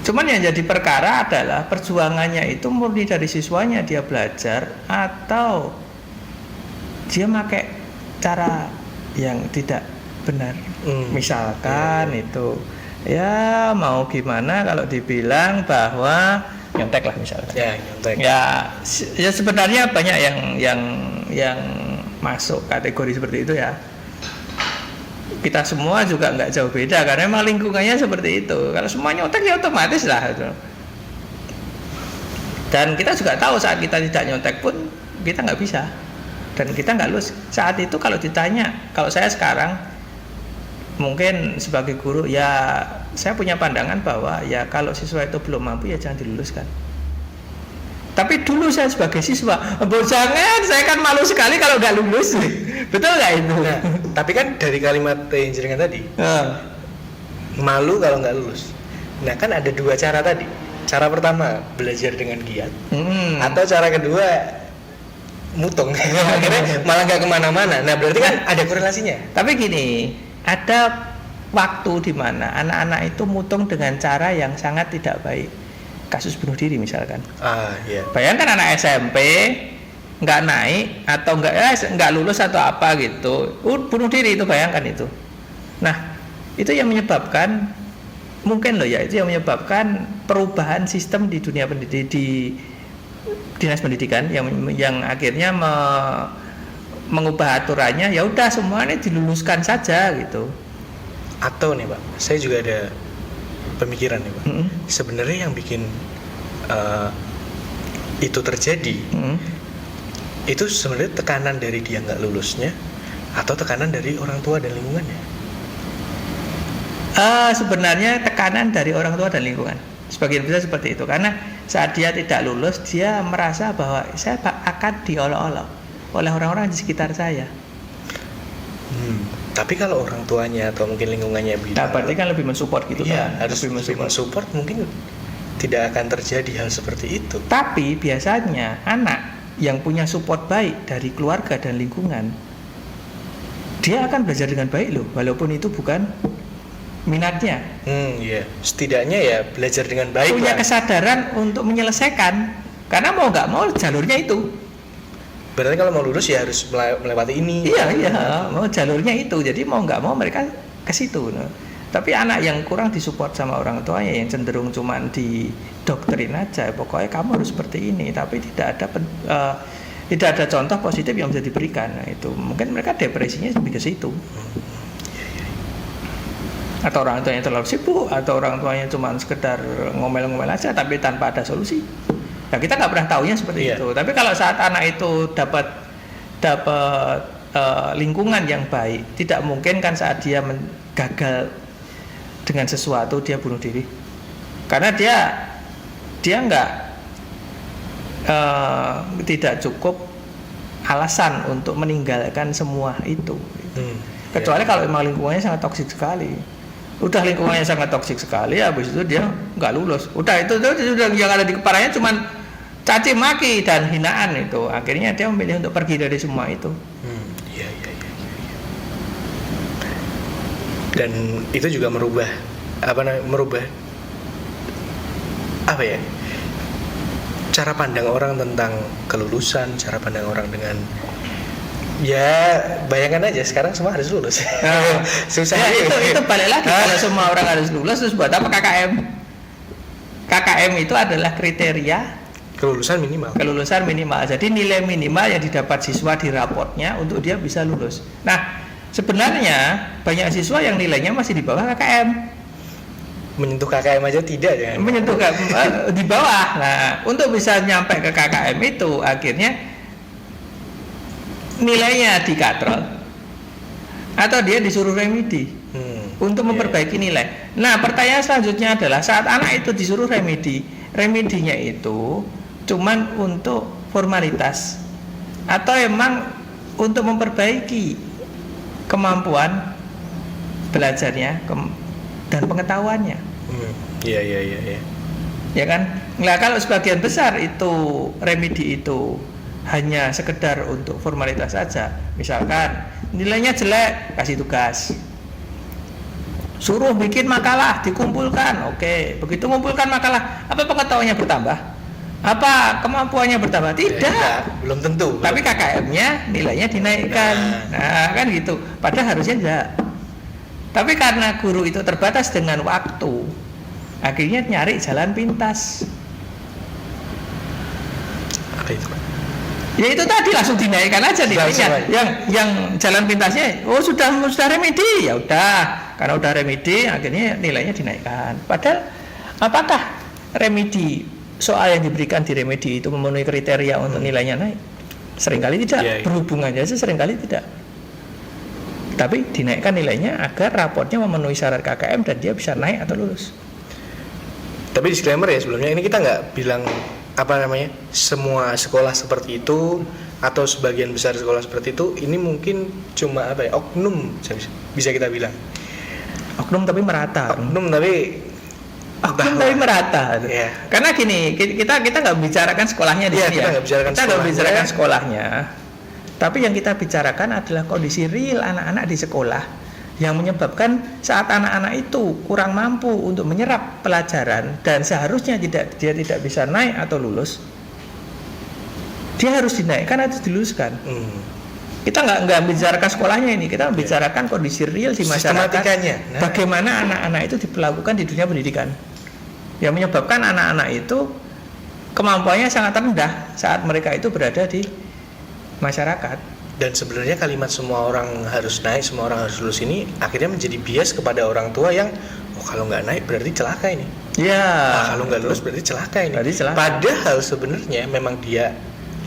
cuman yang jadi perkara adalah perjuangannya itu murni dari siswanya, dia belajar atau dia pakai cara yang tidak benar. Misalkan itu ya mau gimana kalau dibilang bahwa nyontek lah misalkan. Ya, nyontek. Ya sebenarnya banyak yang masuk kategori seperti itu ya. Kita semua juga nggak jauh beda karena memang lingkungannya seperti itu. Kalau semua nyontek ya otomatis lah itu. Dan kita juga tahu saat kita tidak nyontek pun kita nggak bisa dan kita nggak lulus. Saat itu kalau ditanya, kalau saya sekarang mungkin sebagai guru ya saya punya pandangan bahwa ya kalau siswa itu belum mampu ya jangan diluluskan. Tapi dulu saya sebagai siswa, jangan, saya kan malu sekali kalau nggak lulus. Betul nggak itu? Nah, tapi kan dari kalimat yang jaringan tadi, malu kalau nggak lulus. Nah kan ada dua cara tadi. Cara pertama belajar dengan giat, atau cara kedua mutung. Akhirnya malah nggak kemana-mana. Nah berarti kan ada korelasinya. Tapi gini, ada waktu di mana anak-anak itu mutung dengan cara yang sangat tidak baik. Kasus bunuh diri misalkan. Iya. Bayangkan anak SMP nggak naik atau nggak lulus atau apa gitu, bunuh diri itu, bayangkan itu. Nah itu yang menyebabkan mungkin loh ya, itu yang menyebabkan perubahan sistem di dunia pendidikan, di dinas pendidikan yang akhirnya mengubah aturannya. Ya udah semuanya diluluskan saja gitu. Atau nih Pak, saya juga ada pemikiran nih Pak. Sebenarnya yang bikin itu terjadi itu sebenarnya tekanan dari dia nggak lulusnya atau tekanan dari orang tua dan lingkungannya? Sebenarnya tekanan dari orang tua dan lingkungan sebagian besar seperti itu, karena saat dia tidak lulus dia merasa bahwa saya akan diolok-olok oleh orang-orang di sekitar saya. Tapi kalau orang tuanya atau mungkin lingkungannya bilang, berarti kan lebih mensupport gitu kan? Harus lebih mensupport, mungkin tidak akan terjadi hal seperti itu. Tapi biasanya anak yang punya support baik dari keluarga dan lingkungan, dia akan belajar dengan baik loh, walaupun itu bukan minatnya. Iya. Setidaknya ya belajar dengan baik. Punya kesadaran untuk menyelesaikan, karena mau nggak mau jalurnya itu. Berarti kalau mau lulus ya harus melewati ini. Iya, mau jalurnya itu. Jadi mau nggak mau mereka ke situ. Tapi anak yang kurang disupport sama orang tuanya, yang cenderung cuman didoktrin aja, pokoknya kamu harus seperti ini, tapi tidak ada contoh positif yang bisa diberikan. Nah, itu mungkin mereka depresinya lebih ke situ. Atau orang tuanya terlalu sibuk, atau orang tuanya cuman sekedar ngomel-ngomel aja tapi tanpa ada solusi. Nah, kita nggak pernah tahunya seperti itu. Tapi kalau saat anak itu dapat lingkungan yang baik, tidak mungkin kan saat dia gagal dengan sesuatu dia bunuh diri, karena dia nggak tidak cukup alasan untuk meninggalkan semua itu. Kecuali kalau memang lingkungannya sangat toksik sekali. Udah lingkungannya sangat toksik sekali, habis itu dia nggak lulus. Udah itu yang ada di kepalanya cuman caci maki dan hinaan itu. Akhirnya dia memilih untuk pergi dari semua itu. Iya. Dan itu juga merubah apa ya? Cara pandang orang tentang kelulusan, cara pandang orang dengan, ya bayangkan aja sekarang semua harus lulus. Susah ya, itu balik lagi. Kalau semua orang harus lulus, terus buat apa KKM? KKM itu adalah kriteria kelulusan minimal. Jadi nilai minimal yang didapat siswa di raportnya untuk dia bisa lulus. Nah, sebenarnya banyak siswa yang nilainya masih di bawah KKM. Menyentuh KKM aja tidak ya? Menyentuh di bawah. Nah, untuk bisa nyampe ke KKM itu akhirnya nilainya dikatrol atau dia disuruh remedi untuk memperbaiki nilai. Nah, pertanyaan selanjutnya adalah saat anak itu disuruh remedinya itu cuman untuk formalitas atau emang untuk memperbaiki kemampuan belajarnya dan pengetahuannya. Iya. Ya kan? Nah, kalau sebagian besar itu remedi itu hanya sekedar untuk formalitas saja, misalkan nilainya jelek, kasih tugas, suruh bikin makalah, dikumpulkan, oke, begitu mengumpulkan makalah, apa pengetahuannya bertambah? Apa kemampuannya bertambah? Tidak, belum tentu. Tapi KKM-nya nilainya dinaikkan, nah kan gitu. Padahal harusnya tidak. Tapi karena guru itu terbatas dengan waktu, akhirnya nyari jalan pintas. Apa itu? Ya itu tadi langsung dinaikkan aja nilainya. Yang jalan pintasnya, sudah remedi, ya udah. Karena udah remedi, akhirnya nilainya dinaikkan. Padahal apakah remedi soal yang diberikan di remedi itu memenuhi kriteria untuk nilainya naik? Seringkali tidak. Berhubungannya aja seringkali tidak. Tapi dinaikkan nilainya agar raportnya memenuhi syarat KKM dan dia bisa naik atau lulus. Tapi disclaimer ya sebelumnya, ini kita nggak bilang semua sekolah seperti itu atau sebagian besar sekolah seperti itu. Ini mungkin cuma oknum bisa kita bilang. Oknum tapi merata. Oknum tapi merata. Yeah. Karena gini, kita nggak bicarakan sekolahnya di sini ya. Kita nggak bicarakan sekolahnya. Tapi yang kita bicarakan adalah kondisi real anak-anak di sekolah yang menyebabkan saat anak-anak itu kurang mampu untuk menyerap pelajaran dan seharusnya dia tidak bisa naik atau lulus, dia harus dinaikkan atau diluluskan. Kita nggak bicarakan sekolahnya ini, kita bicarakan kondisi real di masyarakat. Bagaimana anak-anak itu diperlakukan di dunia pendidikan, yang menyebabkan anak-anak itu kemampuannya sangat rendah saat mereka itu berada di masyarakat. Dan sebenarnya kalimat semua orang harus naik, semua orang harus lulus ini akhirnya menjadi bias kepada orang tua yang kalau nggak naik berarti celaka ini. Kalau nggak lulus berarti celaka ini. Padahal sebenarnya memang dia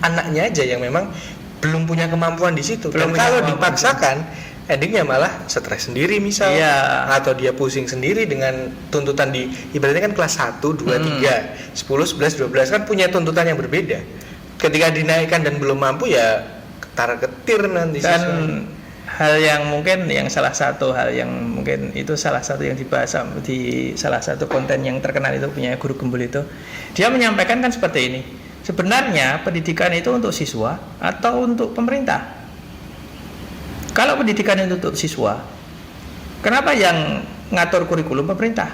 anaknya aja yang memang belum punya kemampuan di situ. Dan kalau dipaksakan, endingnya malah stres sendiri misal, atau dia pusing sendiri dengan tuntutan di ibaratnya kan kelas 1, 2, 3, 10, 11, 12 kan punya tuntutan yang berbeda. Ketika dinaikkan dan belum mampu ya ketar-ketir nanti dan hal yang mungkin salah satu yang dibahas di salah satu konten yang terkenal itu punya Guru Gembul itu, dia menyampaikan kan seperti ini, sebenarnya pendidikan itu untuk siswa atau untuk pemerintah. Kalau pendidikan itu untuk siswa, kenapa yang ngatur kurikulum pemerintah?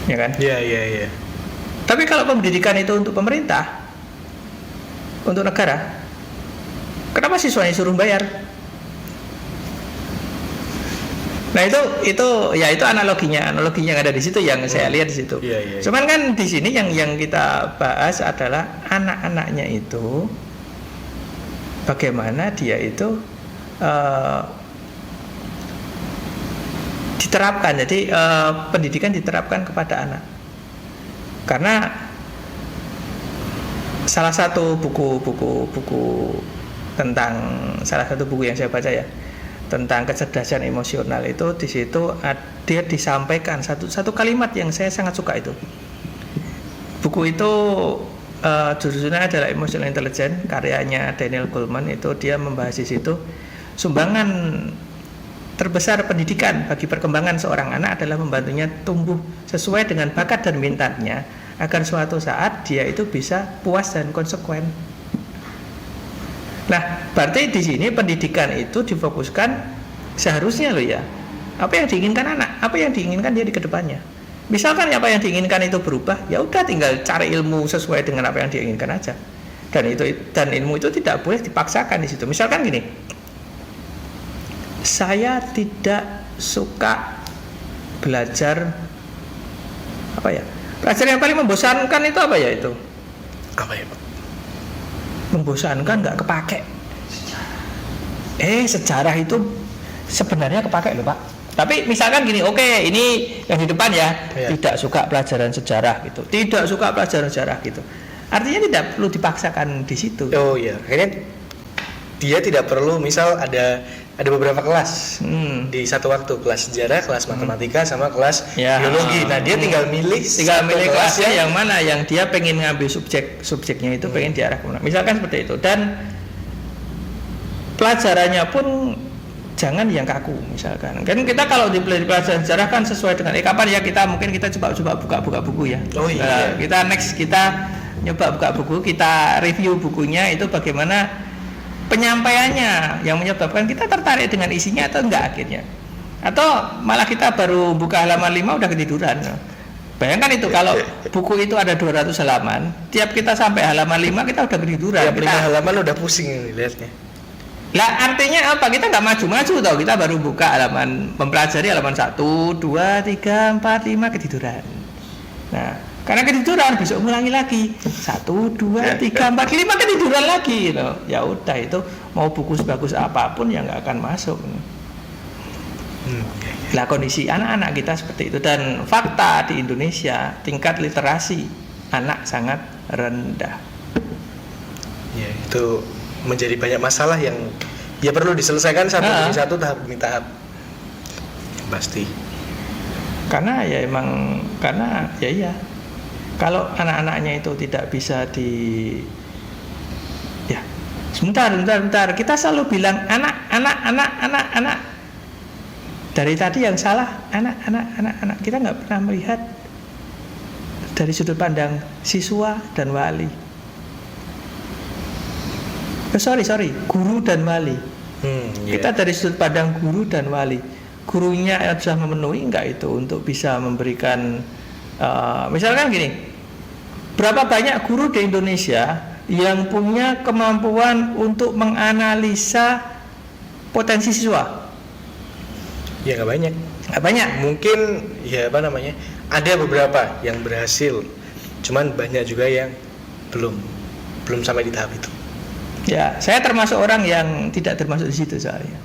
Ya kan? Iya. Tapi kalau pendidikan itu untuk pemerintah, untuk negara, kenapa siswanya suruh bayar? Nah itu analoginya yang ada di situ yang saya lihat di situ. Iya. Cuman kan di sini yang kita bahas adalah anak-anaknya itu, bagaimana dia itu diterapkan. Jadi pendidikan diterapkan kepada anak. Karena salah satu buku tentang salah satu buku yang saya baca ya, tentang kecerdasan emosional itu di situ dia disampaikan satu kalimat yang saya sangat suka itu. Buku itu judulnya adalah Emotional Intelligence, karyanya Daniel Goleman. Itu dia membahas di situ sumbangan terbesar pendidikan bagi perkembangan seorang anak adalah membantunya tumbuh sesuai dengan bakat dan minatnya agar suatu saat dia itu bisa puas dan konsekuen. Nah, berarti di sini pendidikan itu difokuskan seharusnya loh ya. Apa yang diinginkan anak, apa yang diinginkan dia di kedepannya. Misalkan apa yang diinginkan itu berubah, ya udah tinggal cari ilmu sesuai dengan apa yang dia inginkan aja. Dan ilmu itu tidak boleh dipaksakan di situ. Misalkan gini, saya tidak suka belajar apa ya? Pelajaran yang paling membosankan itu apa ya itu? Apa ya, Pak? Membosankan, nggak kepake. Sejarah itu sebenarnya kepake loh Pak. Tapi misalkan gini, oke, ini yang di depan ya, tidak suka pelajaran sejarah gitu, tidak suka pelajaran sejarah gitu. Artinya tidak perlu dipaksakan di situ. Oh iya, akhirnya dia tidak perlu, misal ada beberapa kelas di satu waktu, kelas sejarah, kelas matematika, sama kelas biologi. Nah dia tinggal milih kelasnya yang mana yang dia pengen ngambil subjeknya itu pengen diarah kemana. Misalkan seperti itu. Dan pelajarannya pun jangan yang kaku misalkan. Kan kita kalau di pelajaran sejarah kan sesuai dengan kapan ya kita coba buka buku ya. Oh iya. Kita nyoba buka buku, kita review bukunya itu bagaimana penyampaiannya yang menyebabkan kita tertarik dengan isinya atau enggak akhirnya. Atau malah kita baru buka halaman 5 udah ketiduran. Bayangkan itu kalau buku itu ada 200 halaman, tiap kita sampai halaman 5 kita udah ketiduran. Tiap 5 halaman udah pusing lihatnya. Lah artinya apa? Kita nggak maju-maju tau, kita baru buka halaman mempelajari halaman 1, 2, 3, 4, 5 ketiduran. Nah, karena ketiduran besok ngulangi lagi 1, 2, 3, 4, 5 ketiduran lagi gitu. Ya udah itu mau buku sebagus apapun yang nggak akan masuk. Lah kondisi anak-anak kita seperti itu. Dan fakta di Indonesia tingkat literasi anak sangat rendah. Ya itu menjadi banyak masalah yang ya perlu diselesaikan satu demi satu, tahap demi tahap. Pasti. Karena ya kalau anak-anaknya itu tidak bisa sebentar kita selalu bilang anak. Dari tadi yang salah anak. Kita nggak pernah melihat dari sudut pandang siswa dan wali. Sorry, guru dan wali. Kita dari sudut pandang guru dan wali. Gurunya sudah memenuhi enggak itu untuk bisa memberikan misalkan gini, berapa banyak guru di Indonesia yang punya kemampuan untuk menganalisa potensi siswa? Ya nggak banyak. Nggak banyak. Mungkin ada beberapa yang berhasil, cuman banyak juga yang belum sampai di tahap itu. Ya, saya termasuk orang yang tidak termasuk di situ soalnya.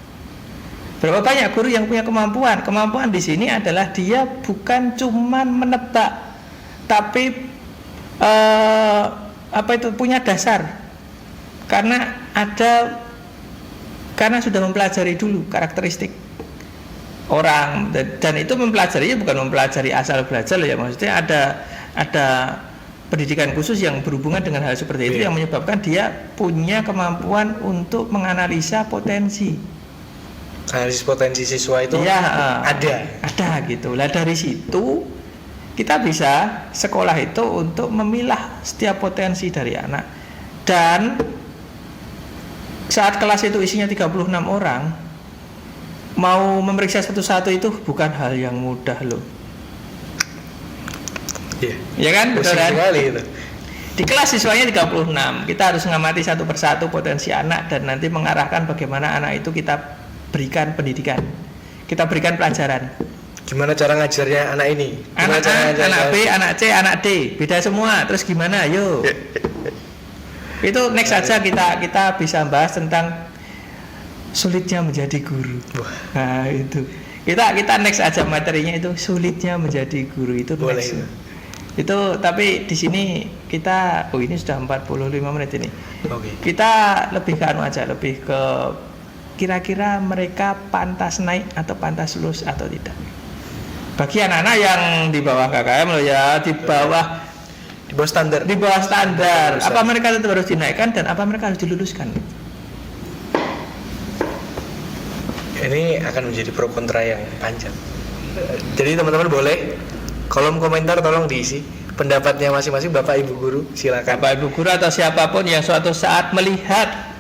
Berapa banyak guru yang punya kemampuan? Kemampuan di sini adalah dia bukan cuman menebak, tapi punya dasar. Karena sudah mempelajari dulu karakteristik orang, dan itu mempelajarinya bukan mempelajari asal belajar loh ya, maksudnya ada pendidikan khusus yang berhubungan dengan hal seperti itu yang menyebabkan dia punya kemampuan untuk menganalisa potensi. Analisis potensi siswa itu ada gitu. Lah dari situ kita bisa sekolah itu untuk memilah setiap potensi dari anak. Dan saat kelas itu isinya 36 orang, mau memeriksa satu-satu itu bukan hal yang mudah loh. Ya kan? Betul kan? Di kelas siswanya 36, kita harus mengamati satu persatu potensi anak dan nanti mengarahkan bagaimana anak itu kita berikan pendidikan, kita berikan pelajaran. Gimana cara ngajarnya anak ini? Anak A, anak B, anak C, anak D, beda semua. Terus gimana? Ayo. Itu next saja kita bisa bahas tentang sulitnya menjadi guru. Nah itu kita next aja materinya itu sulitnya menjadi guru itu next. Itu tapi di sini kita ini sudah 45 menit ini. Okay. Kita lebih ke lebih ke kira-kira mereka pantas naik atau pantas lulus atau tidak. Bagi anak-anak yang di bawah KKM loh ya, di bawah standar. Di bawah standar. Apa mereka tetap harus dinaikkan dan apa mereka harus diluluskan? Ini akan menjadi pro kontra yang panjang. Jadi teman-teman boleh kolom komentar tolong diisi pendapatnya masing-masing Bapak Ibu guru, silakan. Bapak Ibu guru atau siapapun yang suatu saat melihat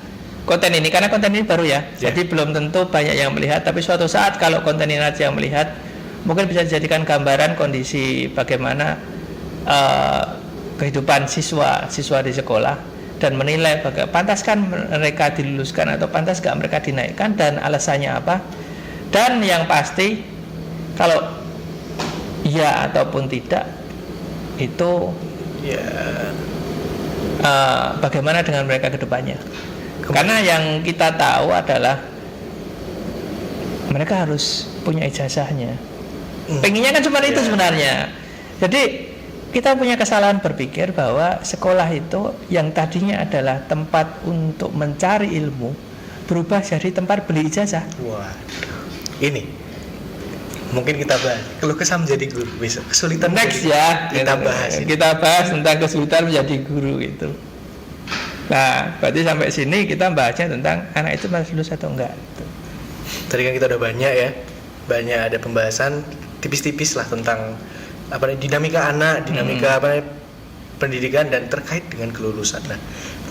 konten ini, karena konten ini baru ya, jadi belum tentu banyak yang melihat, tapi suatu saat kalau konten ini aja yang melihat, mungkin bisa dijadikan gambaran kondisi bagaimana kehidupan siswa di sekolah dan menilai pantaskah mereka diluluskan atau pantas gak mereka dinaikkan dan alasannya apa. Dan yang pasti kalau iya ataupun tidak itu bagaimana dengan mereka ke depannya. Karena yang kita tahu adalah mereka harus punya ijazahnya. Pengennya kan cuma itu sebenarnya. Jadi kita punya kesalahan berpikir bahwa sekolah itu yang tadinya adalah tempat untuk mencari ilmu berubah jadi tempat beli ijazah. Wah, ini mungkin kita bahas keluh kesah menjadi guru besok, kesulitan next ya kita bahas tentang kesulitan menjadi guru itu. Nah, berarti sampai sini kita bahasnya tentang anak itu harus lulus atau enggak. Tadi kan kita udah banyak ada pembahasan tipis-tipis lah tentang dinamika anak, dinamika pendidikan dan terkait dengan kelulusan. Nah,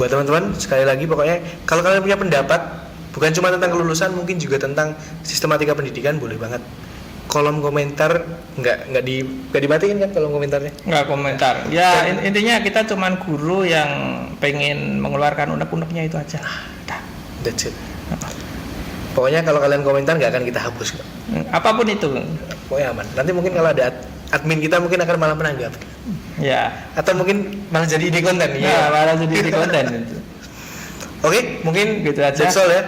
buat teman-teman sekali lagi pokoknya kalau kalian punya pendapat bukan cuma tentang kelulusan, mungkin juga tentang sistematika pendidikan, boleh banget. Kolom komentar nggak dimatiin kan kolom komentarnya? Nggak komentar. Ya intinya kita cuman guru yang pengen mengeluarkan unek-uneknya itu aja. That's it. Pokoknya kalau kalian komentar nggak akan kita hapus kok. Apapun itu. Pokoknya aman. Nanti mungkin kalau ada admin kita mungkin akan malah menanggapi. Ya. Atau mungkin malah jadi ide konten. Ya, malah jadi ide konten itu. Oke, mungkin gitu aja. That's all ya.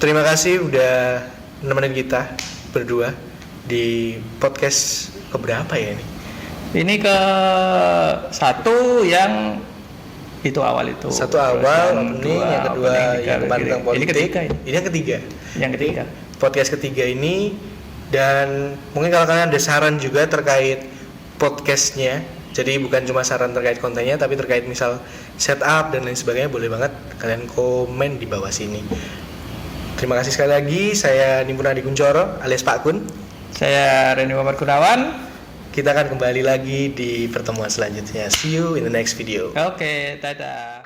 Terima kasih udah nemenin kita berdua di podcast keberapa ya ini? Ini ke satu yang itu awal itu. Satu awal, yang kedua yang tentang politik. Ini yang ketiga. Yang ketiga. Podcast ketiga ini, dan mungkin kalau kalian ada saran juga terkait podcastnya, jadi bukan cuma saran terkait kontennya, tapi terkait misal setup dan lain sebagainya, boleh banget kalian komen di bawah sini. Terima kasih sekali lagi, saya Nimpun Adi Kuncoro alias Pak Kun. Saya Reni Muhammad Gunawan. Kita akan kembali lagi di pertemuan selanjutnya. See you in the next video. Oke, dadah.